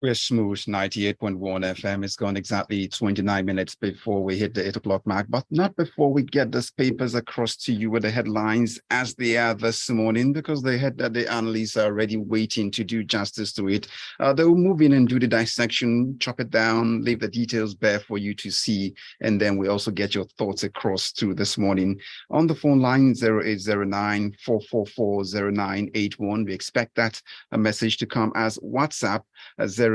We're smooth, 98.1 FM. It's gone exactly 29 minutes before we hit the 8 o'clock mark, but not before we get these papers across to you with the headlines as they are this morning, because the analysts are already waiting to do justice to it. They'll move in and do the dissection, chop it down, leave the details bare for you to see, and then we also get your thoughts across to this morning. On the phone line, 0809-444-0981. We expect that a message to come as WhatsApp.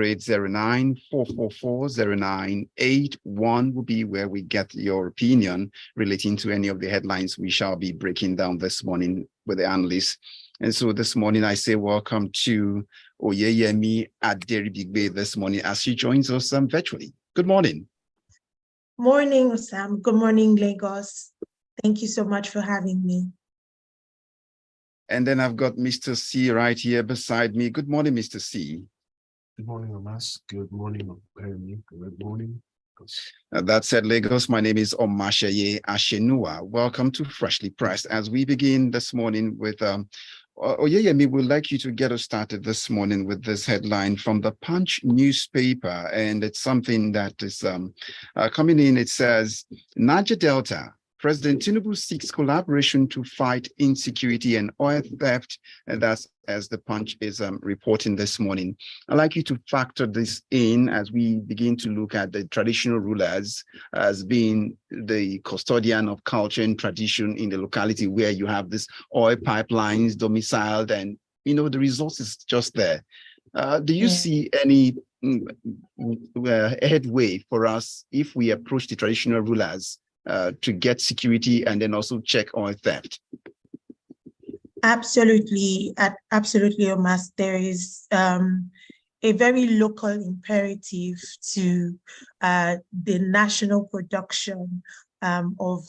0809-444-0981 will be where we get your opinion relating to any of the headlines we shall be breaking down this morning with the analysts. And so this morning, I say welcome to Oyeyemi Aderibigbe this morning as she joins us virtually. Good morning. Morning, Osam. Good morning, Lagos. Thank you so much for having me. And then I've got Mr. C right here beside me. Good morning, Mr. C. Good morning, Omas. Good morning, Oyeyemi. Good morning. That said, Lagos, my name is Omatseye Atsenuwa. Welcome to Freshly Pressed. As we begin this morning with Oyeyemi, we'd like you to get us started this morning with this headline from the Punch newspaper, and it's something that is coming in. It says, Niger Delta, President Tinubu seeks collaboration to fight insecurity and oil theft, and that's as the Punch is reporting this morning. I'd like you to factor this in as we begin to look at the traditional rulers as being the custodian of culture and tradition in the locality where you have this oil pipelines domiciled and, you know, the resources just there. Do you see any headway for us if we approach the traditional rulers to get security and then also check oil theft? Absolutely, Omas. There is a very local imperative to the national production of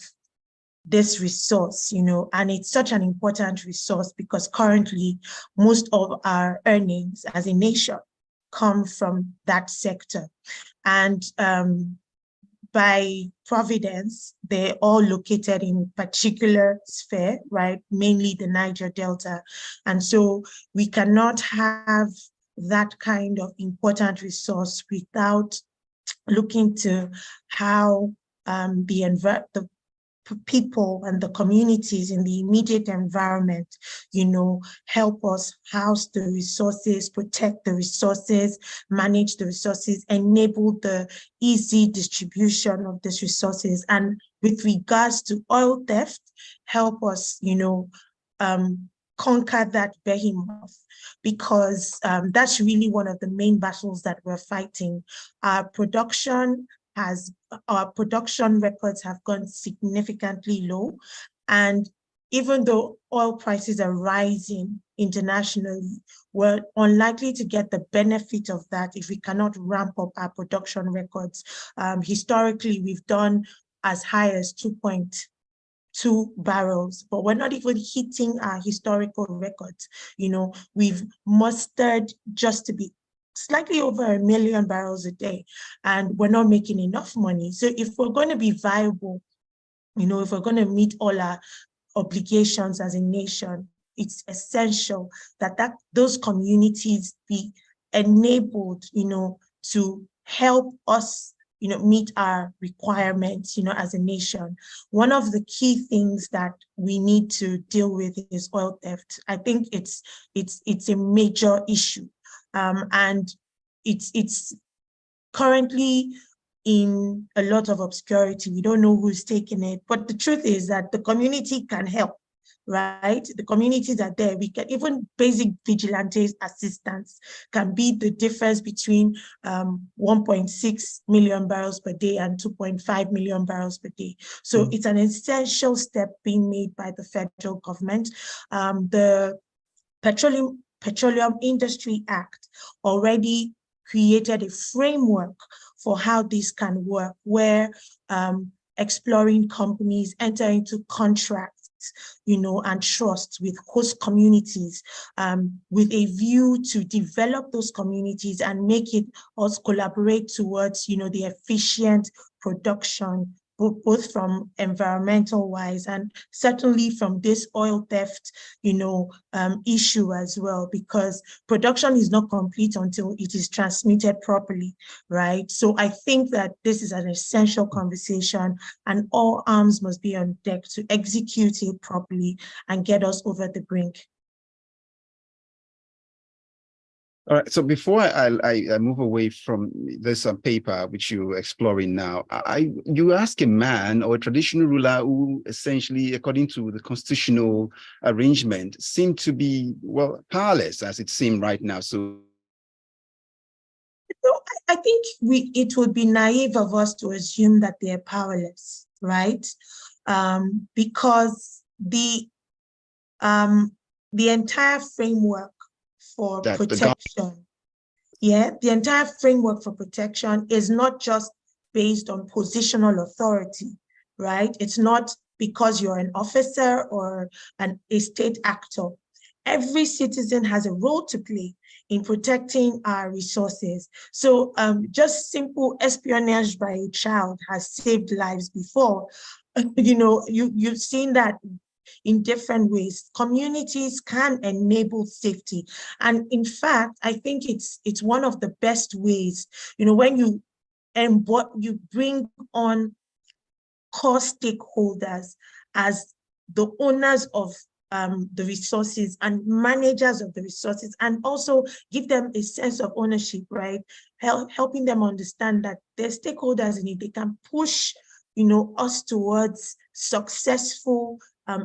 this resource, you know, and it's such an important resource because currently most of our earnings as a nation come from that sector. And by providence, they're all located in particular sphere, right? Mainly the Niger Delta. And so we cannot have that kind of important resource without looking to how the people and the communities in the immediate environment, you know, help us house the resources, protect the resources, manage the resources, enable the easy distribution of these resources. And with regards to oil theft, help us, you know, conquer that behemoth, because that's really one of the main battles that we're fighting. Our production records have gone significantly low. And even though oil prices are rising internationally, we're unlikely to get the benefit of that if we cannot ramp up our production records. Historically, we've done as high as 2.2 barrels, but we're not even hitting our historical records. You know, we've mustered just to be slightly over 1 million barrels a day, and we're not making enough money. So if we're going to be viable, you know, if we're going to meet all our obligations as a nation, it's essential that those communities be enabled, you know, to help us, you know, meet our requirements, you know, as a nation. One of the key things that we need to deal with is oil theft. I think it's a major issue. And it's currently in a lot of obscurity. We don't know who's taking it, but the truth is that the community can help, right? The communities are there. We can, even basic vigilante assistance can be the difference between 1.6 million barrels per day and 2.5 million barrels per day. So it's an essential step being made by the federal government. The Petroleum Industry Act already created a framework for how this can work, where exploring companies enter into contracts, you know, and trusts with host communities, with a view to develop those communities and make it us collaborate towards, you know, the efficient production both from environmental wise and certainly from this oil theft, issue as well, because production is not complete until it is transmitted properly, right? So I think that this is an essential conversation, and all arms must be on deck to execute it properly and get us over the brink. All right. So before I move away from this paper which you're exploring now, you ask a man or a traditional ruler who essentially, according to the constitutional arrangement, seem to be, well, powerless as it seems right now. So I think it would be naive of us to assume that they're powerless, right? Because the entire framework for protection, the entire framework for protection is not just based on positional authority, right? It's not because you're an officer or a state actor. Every citizen has a role to play in protecting our resources. So just simple espionage by a child has saved lives before. You've seen that in different ways. Communities can enable safety. And in fact, I think it's one of the best ways, when you bring on core stakeholders as the owners of the resources and managers of the resources, and also give them a sense of ownership, right? Helping them understand that they're stakeholders in it. They can push, us towards successful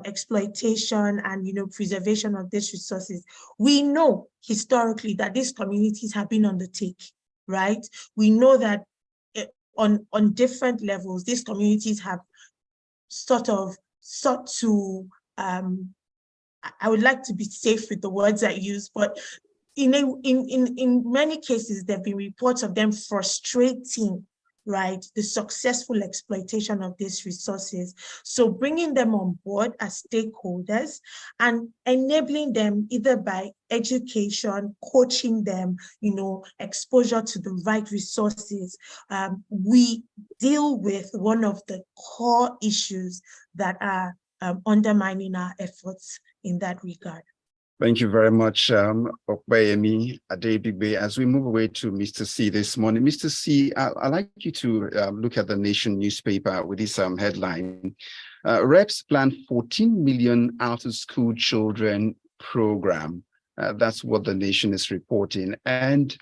exploitation and, preservation of these resources. We know historically that these communities have been on the take, right? We know that on different levels, these communities have sort of sought to, I would like to be safe with the words I use, but in many cases, there have been reports of them frustrating, right, the successful exploitation of these resources. So bringing them on board as stakeholders and enabling them either by education, coaching them, exposure to the right resources, we deal with one of the core issues that are undermining our efforts in that regard. Thank you very much, Oyeyemi, Aderibigbe. As we move away to Mr. C this morning, Mr. C, I'd like you to look at the Nation newspaper with this headline. Reps plan 14 million out-of-school children program. That's what the Nation is reporting. And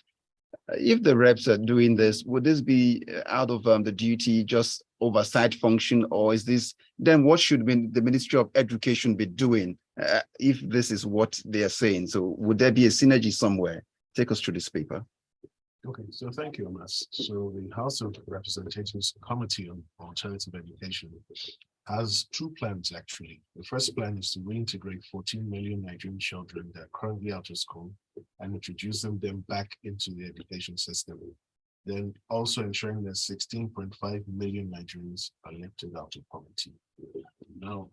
if the reps are doing this, would this be out of the duty, just oversight function, or is this, then what should the Ministry of Education be doing if this is what they are saying? So would there be a synergy somewhere? Take us through this paper. Okay, so thank you, Omas. So the House of Representatives Committee on Alternative Education has two plans, actually. The first plan is to reintegrate 14 million Nigerian children that are currently out of school and introduce them back into the education system. Then also ensuring that 16.5 million Nigerians are lifted out of poverty. Now,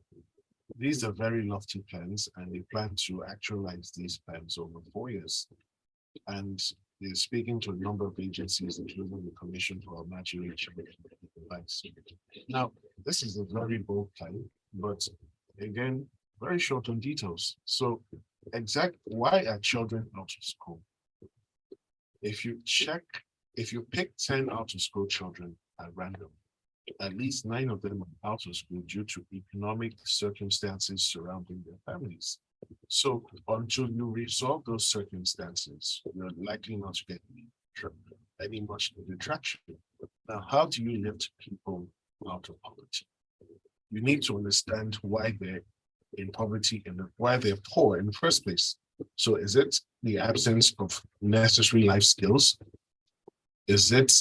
these are very lofty plans, and they plan to actualize these plans over 4 years. And they're speaking to a number of agencies, including the Commission for Omatseye. Now, this is a very bold plan, but again, very short on details. So, why are children out of school? If you pick 10 out of school children at random, at least 9 of them are out of school due to economic circumstances surrounding their families. So until you resolve those circumstances, you're likely not to get any much traction. Now, how do you lift people out of poverty? You need to understand why they're in poverty and why they're poor in the first place. So is it the absence of necessary life skills? Is it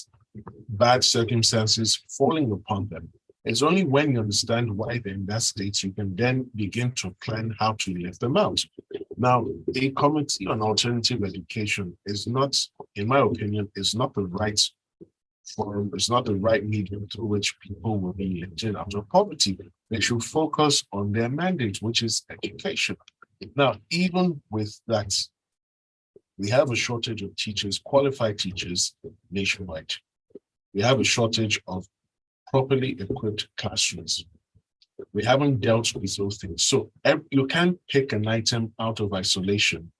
bad circumstances falling upon them? It's only when you understand why they're in that state, you can then begin to plan how to lift them out. Now, a committee on alternative education is not, in my opinion, is not the right forum, it's not the right medium through which people will be lifted out of poverty. They should focus on their mandate, which is education. Now, even with that, we have a shortage of teachers, qualified teachers nationwide. We have a shortage of properly equipped classrooms. We haven't dealt with those things. So you can't pick an item out of isolation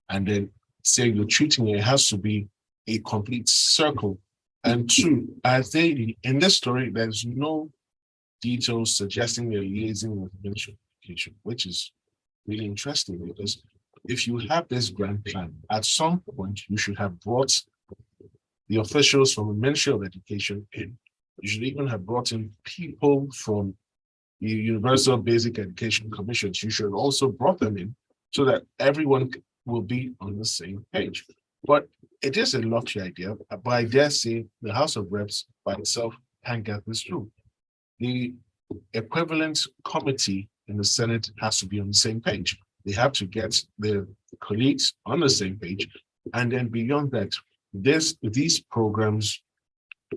and then say you're treating it. It has to be a complete circle. And two, as they in this story, there's no details suggesting they're liaising with the Ministry of Education, which is really interesting because if you have this grand plan, at some point you should have brought the officials from the Ministry of Education in. You should even have brought in people from the Universal Basic Education Commissions. You should also brought them in so that everyone will be on the same page. But it is a lofty idea, but I dare say the House of Reps by itself can't get this through. The equivalent committee in the Senate has to be on the same page. They have to get their colleagues on the same page. And then beyond that, these programs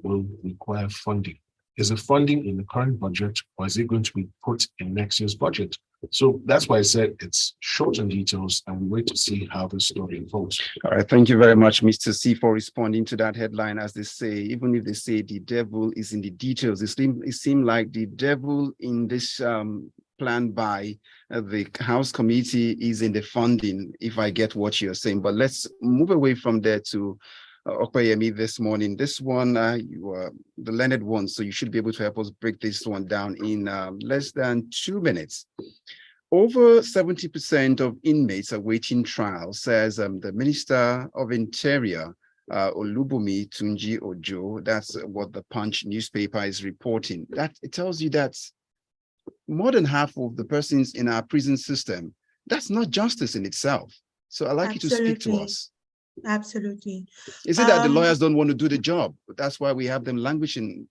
will require funding. Is the funding in the current budget, or is it going to be put in next year's budget? So that's why I said it's short on details, and we wait to see how the story unfolds. All right, thank you very much, Mr. C, for responding to that headline. As they say, even if they say the devil is in the details, it seemed like the devil in this plan by the House committee is in the funding, if I get what you're saying. But let's move away from there to Oyeyemi this morning. This one, you are the learned one, so you should be able to help us break this one down in less than 2 minutes. Over 70% of inmates awaiting trial, says the Minister of Interior, Olubunmi Tunji Ojo. That's what the Punch newspaper is reporting. That it tells you that more than half of the persons in our prison system, that's not justice in itself. So I'd like you to speak to us. Absolutely. Is it that the lawyers don't want to do the job? That's why we have them languishing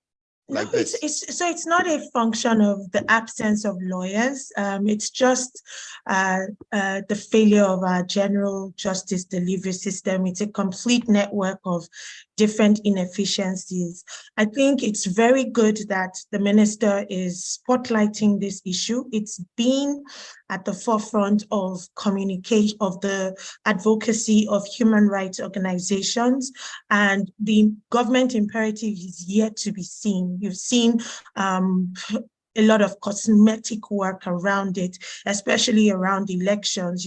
like this? It's not a function of the absence of lawyers. It's just the failure of our general justice delivery system. It's a complete network of different inefficiencies. I think it's very good that the minister is spotlighting this issue. It's been at the forefront of communication, of the advocacy of human rights organizations, and the government imperative is yet to be seen. You've seen a lot of cosmetic work around it, especially around elections,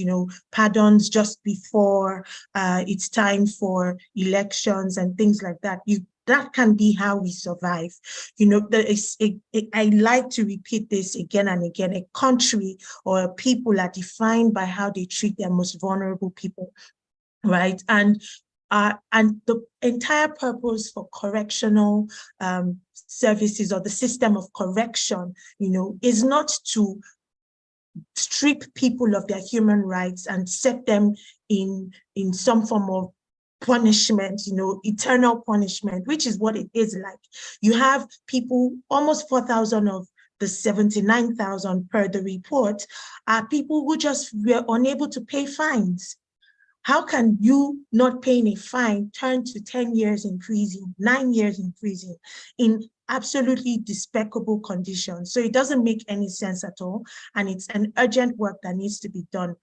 pardons just before it's time for elections and things like that. That can be how we survive. I like to repeat this again and again. A country or a people are defined by how they treat their most vulnerable people, right? And the entire purpose for correctional services or the system of correction, is not to strip people of their human rights and set them in some form of punishment, eternal punishment, which is what it is like. You have people, almost 4,000 of the 79,000 per the report, are people who just were unable to pay fines. How can you not paying a fine turn to 10 years in prison, 9 years in prison, in absolutely despicable conditions? So it doesn't make any sense at all. And it's an urgent work that needs to be done.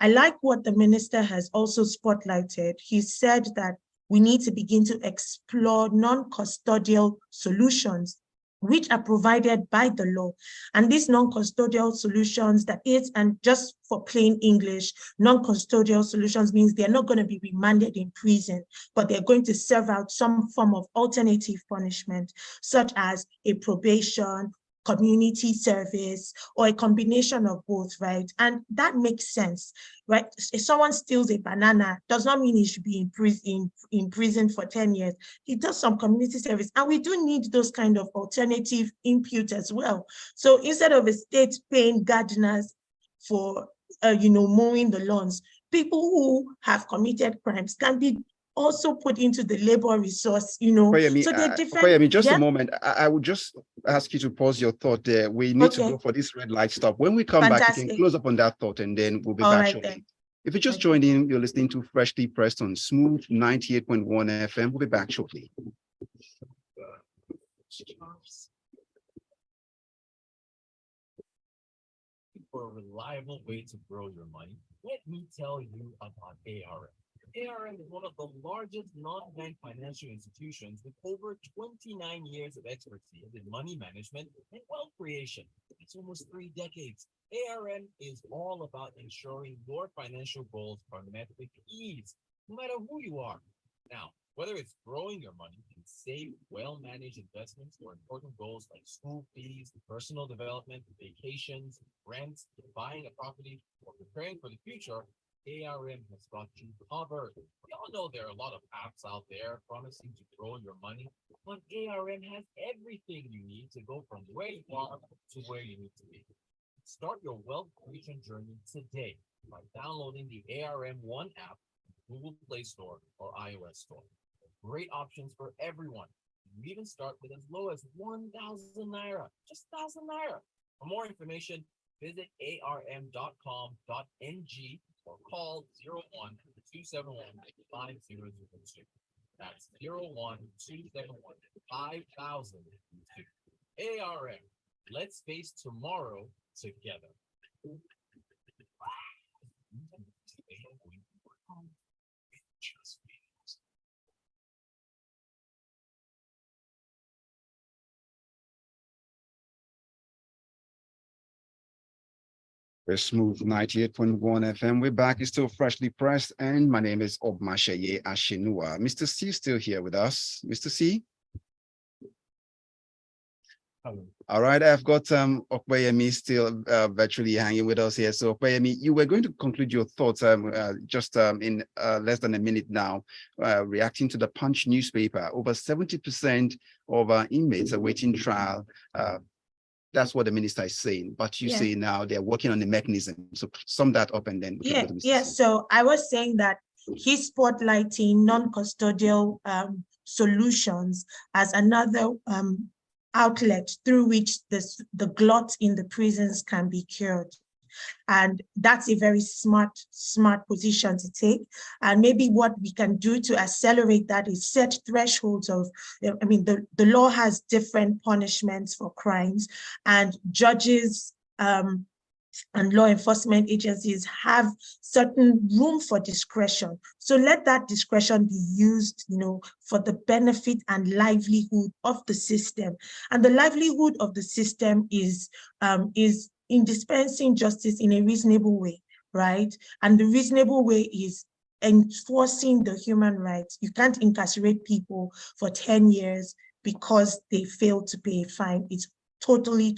I like what the minister has also spotlighted. He said that we need to begin to explore non-custodial solutions which are provided by the law. And these non-custodial solutions, that is, and just for plain English, non-custodial solutions means they're not going to be remanded in prison, but they're going to serve out some form of alternative punishment, such as a probation, community service, or a combination of both, right? And that makes sense, right? If someone steals a banana, does not mean he should be in prison for 10 years. He does some community service, and we do need those kind of alternative input as well. So instead of a state paying gardeners for, mowing the lawns, people who have committed crimes can be also put into the labor resource, Oyeyemi, so they're different. Oyeyemi, just a moment. I would just ask you to pause your thought there. We need to go for this red light stop. When we come back, you can close up on that thought, and then we'll be back shortly. Then. If you just joined in, you're listening to Freshly Pressed on Smooth 98.1 FM. We'll be back shortly. For a reliable way to grow your money, let me tell you about ARM. ARM is one of the largest non-bank financial institutions with over 29 years of expertise in money management and wealth creation. It's almost 3 decades. ARM is all about ensuring your financial goals are met with ease, no matter who you are. Now, whether it's growing your money in safe, well-managed investments or important goals like school fees, personal development, vacations, rents, buying a property, or preparing for the future, ARM has got you covered. We all know there are a lot of apps out there promising to grow your money, but ARM has everything you need to go from where you are to where you need to be. Start your wealth creation journey today by downloading the ARM One app from Google Play Store or iOS Store. Great options for everyone. You even start with as low as 1,000 naira, just 1,000 naira. For more information, visit arm.com.ng or call 01-271-5002. That's 01-271-5002. ARM, let's face tomorrow together. We're smooth 98.1 FM. We're back. It's still freshly pressed. And my name is Omatseye Atsenuwa. Mr. C is still here with us. Mr. C? Hello. All right. I've got Oyeyemi still virtually hanging with us here. So Oyeyemi, you were going to conclude your thoughts just in less than a minute now, reacting to the Punch newspaper. Over 70% of inmates awaiting trial. That's what the minister is saying, but you say now they're working on the mechanism. So sum that up and then we can go to Mr. Yes. So I was saying that he's spotlighting non-custodial solutions as another outlet through which the glut in the prisons can be cured. And that's a very smart position to take. And maybe what we can do to accelerate that is set thresholds of, I mean, the law has different punishments for crimes, and judges and law enforcement agencies have certain room for discretion. So let that discretion be used, for the benefit and livelihood of the system. And the livelihood of the system is in dispensing justice in a reasonable way, right? And the reasonable way is enforcing the human rights. You can't incarcerate people for 10 years because they failed to pay a fine. It's totally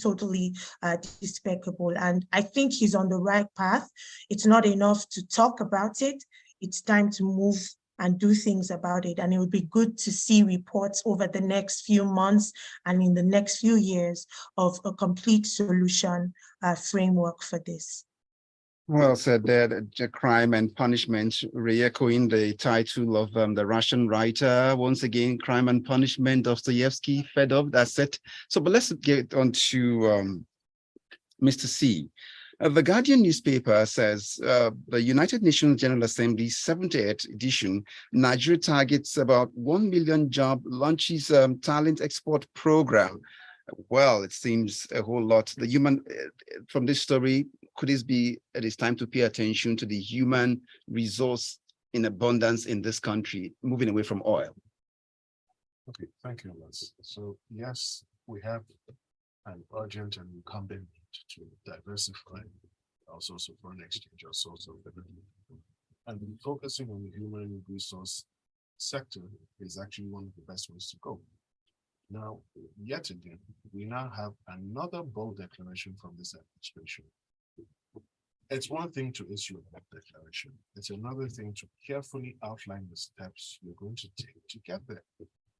despicable. And I think he's on the right path. It's not enough to talk about it. It's time to move and do things about it. And it would be good to see reports over the next few months and in the next few years of a complete solution framework for this. Well said there, crime and punishment, re-echoing the title of the Russian writer. Once again, crime and punishment, Dostoevsky, fed up, that's it. So, but let's get on to Mr. C. The Guardian newspaper says the United Nations General Assembly's 78th edition, Nigeria targets about 1 million job launches talent export program. Well, it seems a whole lot. The human, from this story, could this be it is time to pay attention to the human resource in abundance in this country, moving away from oil? Okay, thank you, Les. So yes, we have an urgent and incumbent need to diversify our source of foreign exchange, our source of revenue. And focusing on the human resource sector is actually one of the best ways to go. Now, yet again, we now have another bold declaration from this administration. It's one thing to issue a bold declaration. It's another thing to carefully outline the steps you're going to take to get there.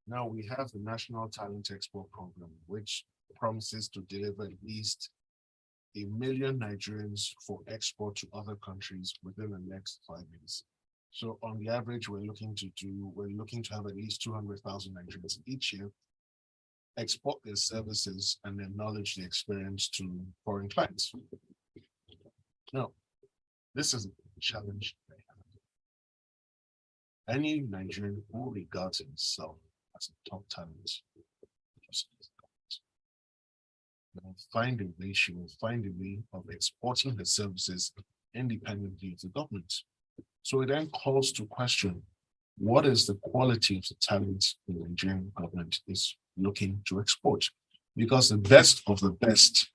Now we have the National Talent Export Program, which promises to deliver at least 1 million Nigerians for export to other countries within the next 5 years. So on the average, we're looking to have at least 200,000 Nigerians each year export their services and their knowledge, their experience to foreign clients. Now, this is a challenge they have. Any Nigerian who regards himself as a top talent will find a way, she will find a way of exporting her services independently of the government. So it then calls to question, what is the quality of the talent the Nigerian government is looking to export? Because the best of the best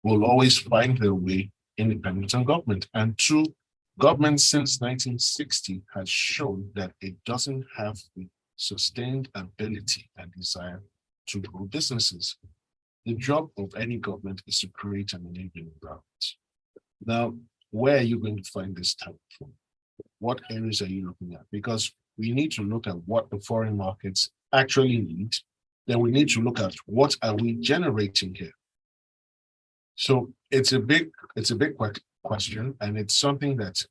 will always find their way independent on government. And two, government since 1960 has shown that it doesn't have the sustained ability and desire to grow businesses. The job of any government is to create an enabling environment. Now, where are you going to find this talent from? What areas are you looking at? Because we need to look at what the foreign markets actually need. Then we need to look at what are we generating here. So it's a big question, and it's something that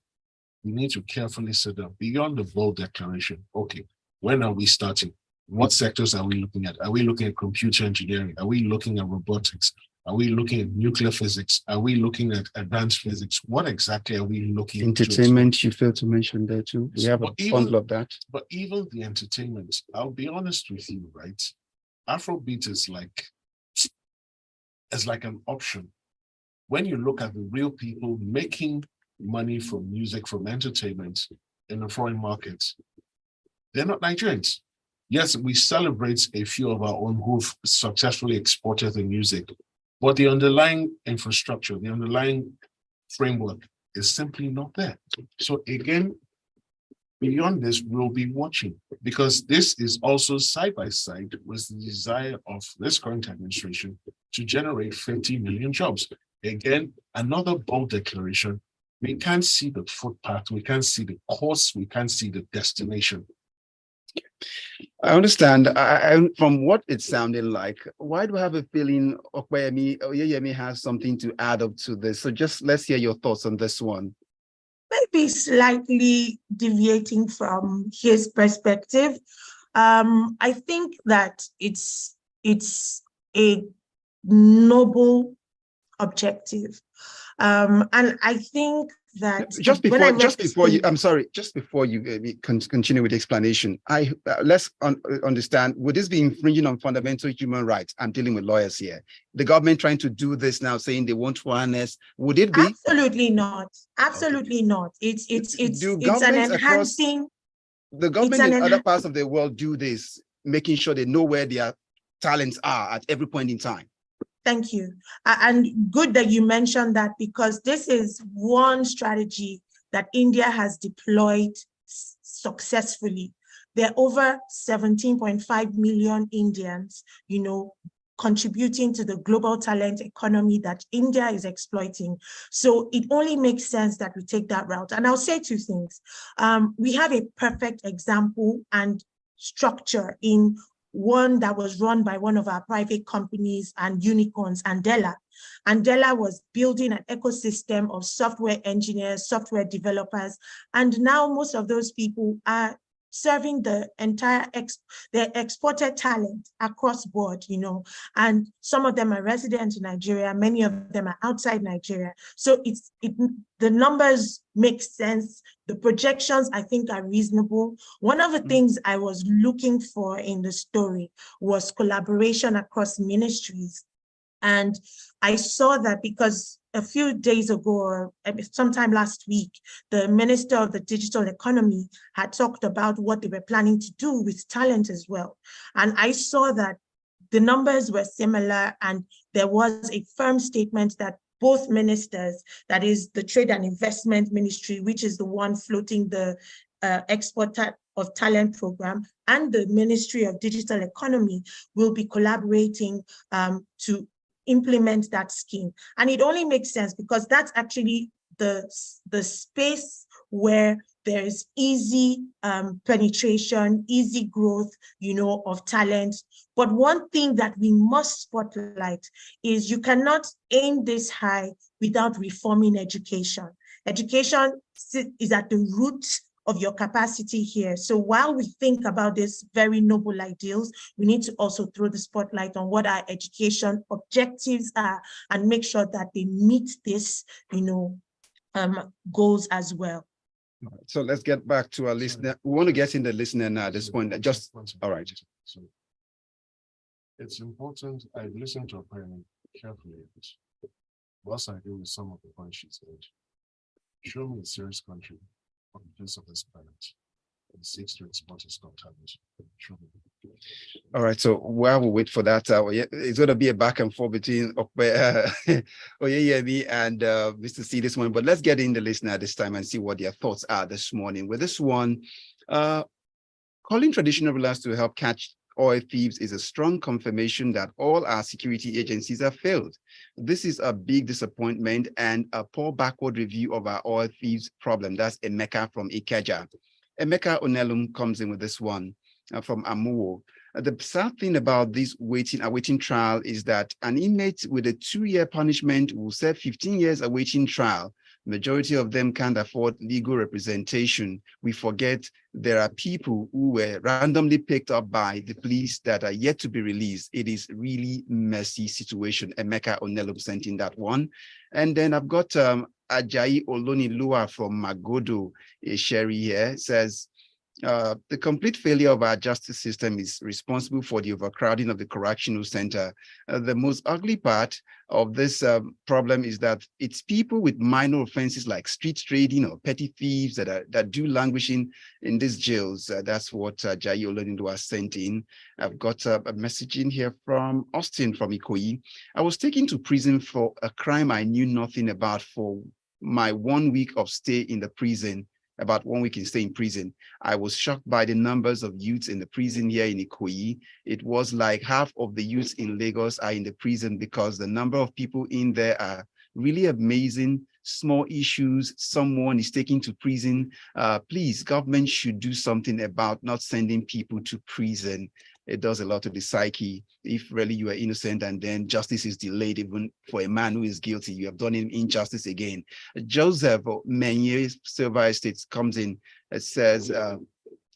we need to carefully set up beyond the bold declaration. Okay, when are we starting? What sectors are we looking at? Are we looking at computer engineering? Are we looking at robotics? Are we looking at nuclear physics? Are we looking at advanced physics? What exactly are we looking at? Entertainment, you failed to mention there too. We have a bundle of that. But even the entertainment, I'll be honest with you, right? Afrobeat is like an option. When you look at the real people making money from music, from entertainment in the foreign markets, they're not Nigerians. Yes, we celebrate a few of our own who've successfully exported the music, but the underlying infrastructure, the underlying framework is simply not there. So again, beyond this, we'll be watching, because this is also side by side with the desire of this current administration to generate 50 million jobs. Again, another bold declaration. We can't see the footpath, we can't see the course, we can't see the destination. I understand. From what it sounded like, why do I have a feeling Oyeyemi has something to add up to this? So just let's hear your thoughts on this one. Maybe slightly deviating from his perspective. I think that it's a noble objective. And I think that just before you continue with the explanation, let's understand, would this be infringing on fundamental human rights? I'm dealing with lawyers here. The government trying to do this now, saying they want fairness, would it be? Absolutely not. Absolutely Okay. Not. It's an enhancing. The government in other parts of the world do this, making sure they know where their talents are at every point in time. Thank you. And good that you mentioned that, because this is one strategy that India has deployed successfully. There are over 17.5 million Indians, contributing to the global talent economy that India is exploiting. So it only makes sense that we take that route. And I'll say two things. We have a perfect example and structure in one that was run by one of our private companies and unicorns, Andela. Andela was building an ecosystem of software engineers, software developers, and now most of those people are serving the entire their exported talent across board, and some of them are resident in Nigeria, many of them are outside Nigeria. So the numbers make sense. The projections, I think, are reasonable. One of the things I was looking for in the story was collaboration across ministries. And I saw that because a few days ago, or sometime last week, the Minister of the Digital Economy had talked about what they were planning to do with talent as well. And I saw that the numbers were similar, and there was a firm statement that both ministers, that is the Trade and Investment Ministry, which is the one floating the Export of Talent program, and the Ministry of Digital Economy will be collaborating to implement that scheme. And it only makes sense because that's actually the space where there is easy penetration, easy growth, of talent. But one thing that we must spotlight is you cannot aim this high without reforming education. Education is at the root of your capacity here. So while we think about these very noble ideals, we need to also throw the spotlight on what our education objectives are and make sure that they meet this, goals as well. So let's get back to our listener. We want to get in the listener now at this point. All right. So it's important. I've listened to her carefully. Whilst I agree with some of the points she said, show me a serious country on the face of this planet and seeks to export its content. All right, so while we wait for that, it's going to be a back and forth between Oyeyemi and Mr. C this morning, but let's get in the listener this time and see what their thoughts are this morning. With this one, calling traditional rulers to help catch oil thieves is a strong confirmation that all our security agencies have failed. This is a big disappointment and a poor backward review of our oil thieves problem. That's Emeka from Ikeja. Emeka Onelum comes in with this one from Amuwo. The sad thing about this awaiting trial is that an inmate with a 2-year punishment will serve 15 years awaiting trial. Majority of them can't afford legal representation. We forget there are people who were randomly picked up by the police that are yet to be released. It is really messy situation. Emeka Onelum sent in that one. And then I've got Ajayi Olonilua from Magodo, Sherry here, says, the complete failure of our justice system is responsible for the overcrowding of the correctional center. The most ugly part of this problem is that it's people with minor offenses like street trading or petty thieves that do languishing in these jails. That's what Jayi Olonindua sent in. I've got a message in here from Austin from Ikoyi. I was taken to prison for a crime I knew nothing about for my 1 week of stay in the prison. About 1 week in stay in prison. I was shocked by the numbers of youths in the prison here in Ikoyi. It was like half of the youths in Lagos are in the prison because the number of people in there are really amazing. Small issues, someone is taken to prison. Please, government should do something about not sending people to prison. It does a lot to the psyche. If really you are innocent and then justice is delayed, even for a man who is guilty, you have done him injustice again. Joseph Menye, Silver Estates, comes in and says,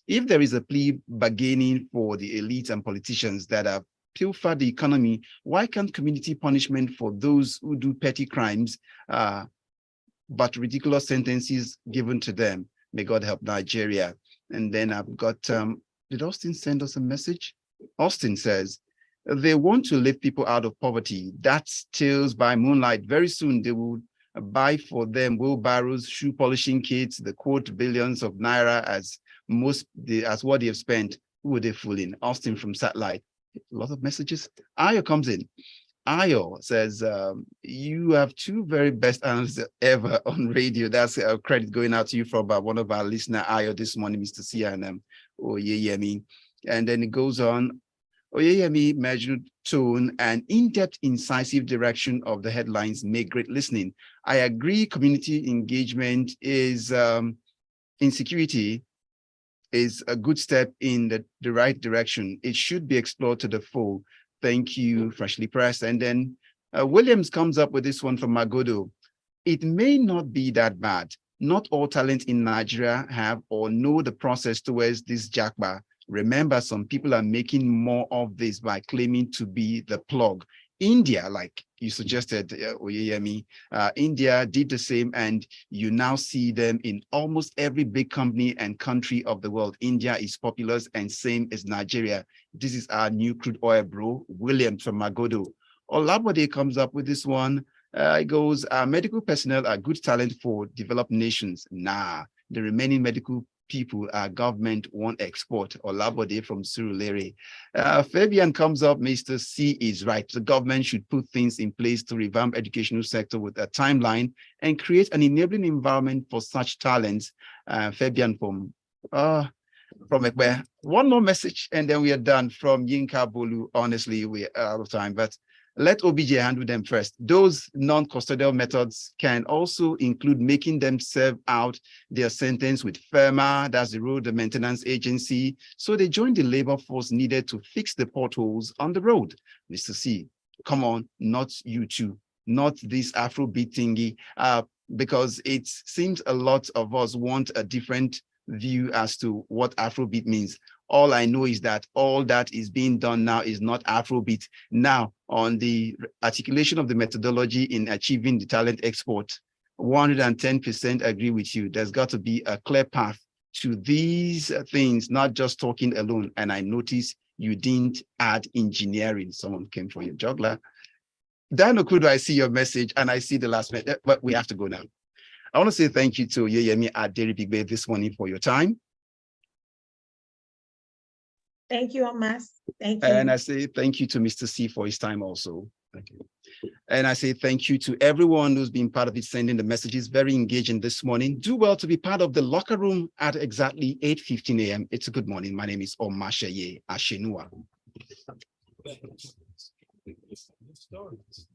if there is a plea bargaining for the elites and politicians that have pilfered the economy, why can't community punishment for those who do petty crimes, but ridiculous sentences given to them? May God help Nigeria. And then I've got, did Austin send us a message? Austin says, they want to lift people out of poverty. That's tales by moonlight. Very soon they will buy for them wheelbarrows, shoe polishing kits, the quote billions of naira as what they have spent. Who are they fooling? Austin from Satellite. A lot of messages. Ayo comes in. Ayo says, you have two very best answers ever on radio. That's a credit going out to you from one of our listener, Ayo, this morning, Mr. Sia and Oyeyemi. And then it goes on, Oyeyemi, measured tone and in-depth, incisive direction of the headlines make great listening. I agree community engagement is, in security, is a good step in the right direction. It should be explored to the full. Thank you, Freshly Pressed. And then Williams comes up with this one from Magodo. It may not be that bad. Not all talent in Nigeria have or know the process towards this jagba. Remember, some people are making more of this by claiming to be the plug. India, like you suggested, Oyeyemi, India did the same, and you now see them in almost every big company and country of the world. India is populous, and same as Nigeria. This is our new crude oil bro, William from Magodo. Olabode comes up with this one. It goes, medical personnel are good talent for developed nations. Nah, the remaining medical people government won't export. Olabode from Surulere. Fabian comes up, Mr. C is right. The government should put things in place to revamp educational sector with a timeline and create an enabling environment for such talents. Fabian from Ekbe. One more message and then we are done from Yinka Bolu. Honestly, we're out of time, but let OBJ handle them first. Those non-custodial methods can also include making them serve out their sentence with FEMA, that's the Road Maintenance Agency, so they join the labor force needed to fix the potholes on the road. Mr. C, come on, not you two, not this Afrobeat thingy, because it seems a lot of us want a different view as to what Afrobeat means. All I know is that all that is being done now is not Afrobeat. Now, on the articulation of the methodology in achieving the talent export, 110% agree with you. There's got to be a clear path to these things, not just talking alone. And I notice you didn't add engineering. Someone came for your juggler. Dan Okudo, I see your message and I see the last minute, but we have to go now. I want to say thank you to Oyeyemi Aderibigbe this morning for your time. Thank you, Omas. Thank you. And I say thank you to Mr. C for his time also. Thank you. And I say thank you to everyone who's been part of it, sending the messages, very engaging this morning. Do well to be part of the locker room at exactly 8:15 a.m. It's a good morning. My name is Omatseye Atsenuwa. Stories.